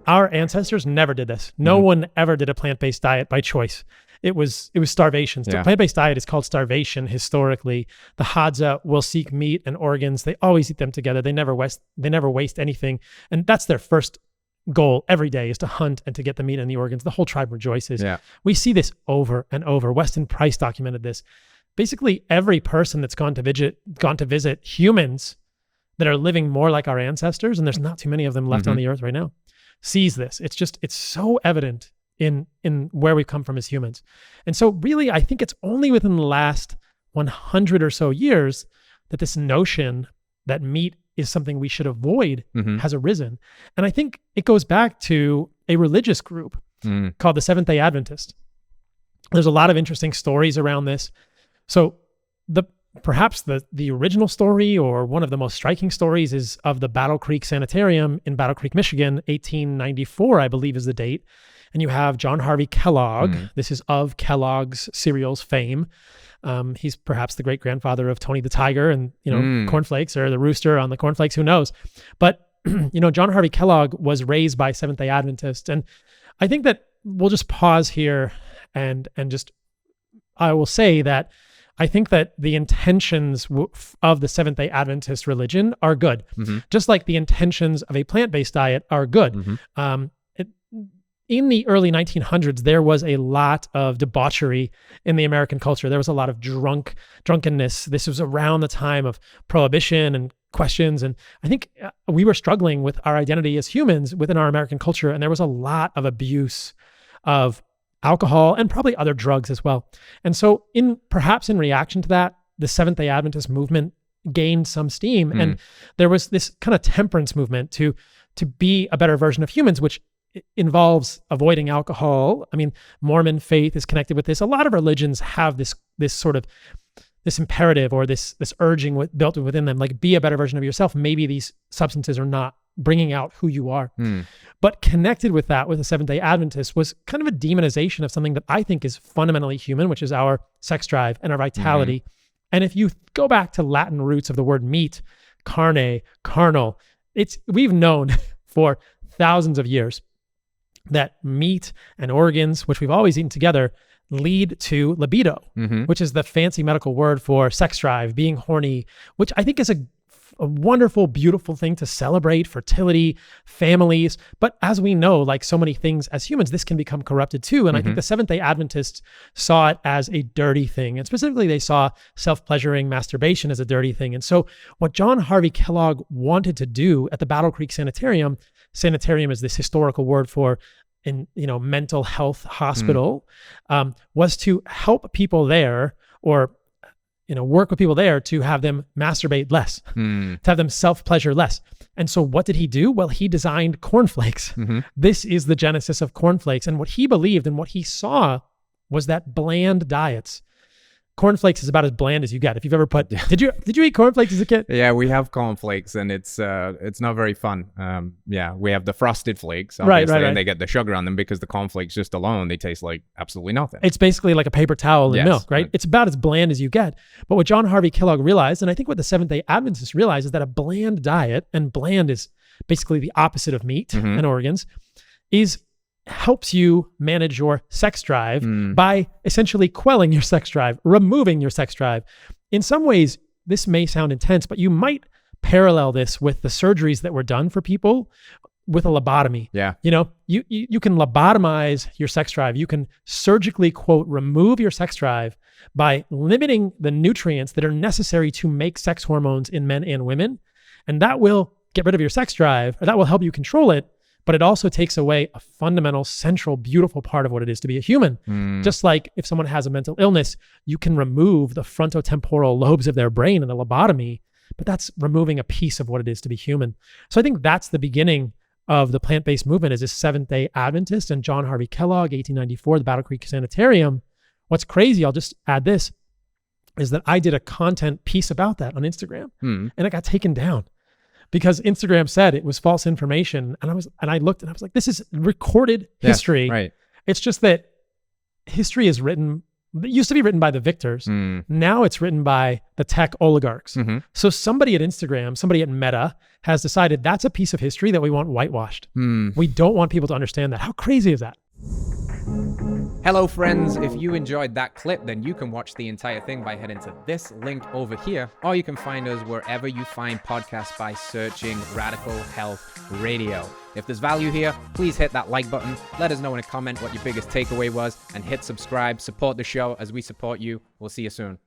Our ancestors never did this. No one ever did a plant-based diet by choice. It was starvation. So plant-based diet is called starvation historically. The Hadza will seek meat and organs. They always eat them together. They never waste anything. And that's their first goal every day, is to hunt and to get the meat and the organs. The whole tribe rejoices. Yeah. We see this over and over. Weston Price documented this. Basically, every person that's gone to visit humans that are living more like our ancestors, and there's not too many of them left on the earth right now, sees this. It's so evident in where we come from as humans. And so really, I think it's only within the last 100 or so years that this notion that meat is something we should avoid has arisen. And I think it goes back to a religious group called the Seventh Day Adventist. There's a lot of interesting stories around this. So perhaps the original story, or one of the most striking stories, is of the Battle Creek Sanitarium in Battle Creek, Michigan, 1894, I believe is the date. And you have John Harvey Kellogg. This is of Kellogg's cereals fame. He's perhaps the great grandfather of Tony the Tiger and, Corn Flakes, or the rooster on the Corn Flakes, who knows? But, John Harvey Kellogg was raised by Seventh Day Adventists. And I think that we'll just pause here and I will say that I think that the intentions of the Seventh Day Adventist religion are good, just like the intentions of a plant-based diet are good. In the early 1900s, there was a lot of debauchery in the American culture. There was a lot of drunkenness. This was around the time of prohibition and questions. And I think we were struggling with our identity as humans within our American culture. And there was a lot of abuse of alcohol and probably other drugs as well. And so perhaps in reaction to that, the Seventh-day Adventist movement gained some steam. And there was this kind of temperance movement to be a better version of humans, which involves avoiding alcohol. I mean, Mormon faith is connected with this. A lot of religions have this sort of this imperative, or this urging built within them, like, be a better version of yourself. Maybe these substances are not bringing out who you are. But connected with that, with the Seventh-day Adventist, was kind of a demonization of something that I think is fundamentally human, which is our sex drive and our vitality. And if you go back to Latin roots of the word meat, carne, carnal, we've known for thousands of years that meat and organs, which we've always eaten together, lead to libido, which is the fancy medical word for sex drive, being horny, which I think is a wonderful, beautiful thing to celebrate: fertility, families. But as we know, like so many things as humans, this can become corrupted too. And I think the Seventh-day Adventists saw it as a dirty thing. And specifically, they saw self-pleasuring masturbation as a dirty thing. And so what John Harvey Kellogg wanted to do at the Battle Creek Sanitarium is this historical word for mental health hospital, was to help people there, or work with people there to have them masturbate less, to have them self-pleasure less. And so what did he do? Well, he designed Corn Flakes. This is the genesis of Corn Flakes. And what he believed and what he saw was that bland diets. Corn Flakes is about as bland as you get. If you've ever did you eat Corn Flakes as a kid? Yeah, we have Corn Flakes, and it's not very fun. We have the Frosted Flakes, obviously, right. And they get the sugar on them because the Corn Flakes just alone, they taste like absolutely nothing. It's basically like a paper towel in milk, right? It's about as bland as you get. But what John Harvey Kellogg realized, and I think what the Seventh-day Adventists realized, is that a bland diet, and bland is basically the opposite of meat and organs, helps you manage your sex drive by essentially quelling your sex drive, removing your sex drive. In some ways, this may sound intense, but you might parallel this with the surgeries that were done for people with a lobotomy. Yeah. You can lobotomize your sex drive. You can surgically, quote, remove your sex drive by limiting the nutrients that are necessary to make sex hormones in men and women. And that will get rid of your sex drive, or that will help you control it. But it also takes away a fundamental, central, beautiful part of what it is to be a human. Just like if someone has a mental illness, you can remove the frontotemporal lobes of their brain in a lobotomy, but that's removing a piece of what it is to be human. So I think that's the beginning of the plant-based movement, is this Seventh-day Adventist and John Harvey Kellogg, 1894, the Battle Creek Sanitarium. What's crazy, I'll just add this, is that I did a content piece about that on Instagram, and it got taken down, because Instagram said it was false information. And I looked and I was like, this is recorded history. Right. It's just that history is written It used to be written by the victors. Now it's written by the tech oligarchs. So somebody at Instagram, somebody at Meta has decided that's a piece of history that we want whitewashed. We don't want people to understand that. How crazy is that? Hello, friends. If you enjoyed that clip, then you can watch the entire thing by heading to this link over here, or you can find us wherever you find podcasts by searching Radical Health Radio. If there's value here, please hit that like button. Let us know in a comment what your biggest takeaway was, and hit subscribe. Support the show as we support you. We'll see you soon.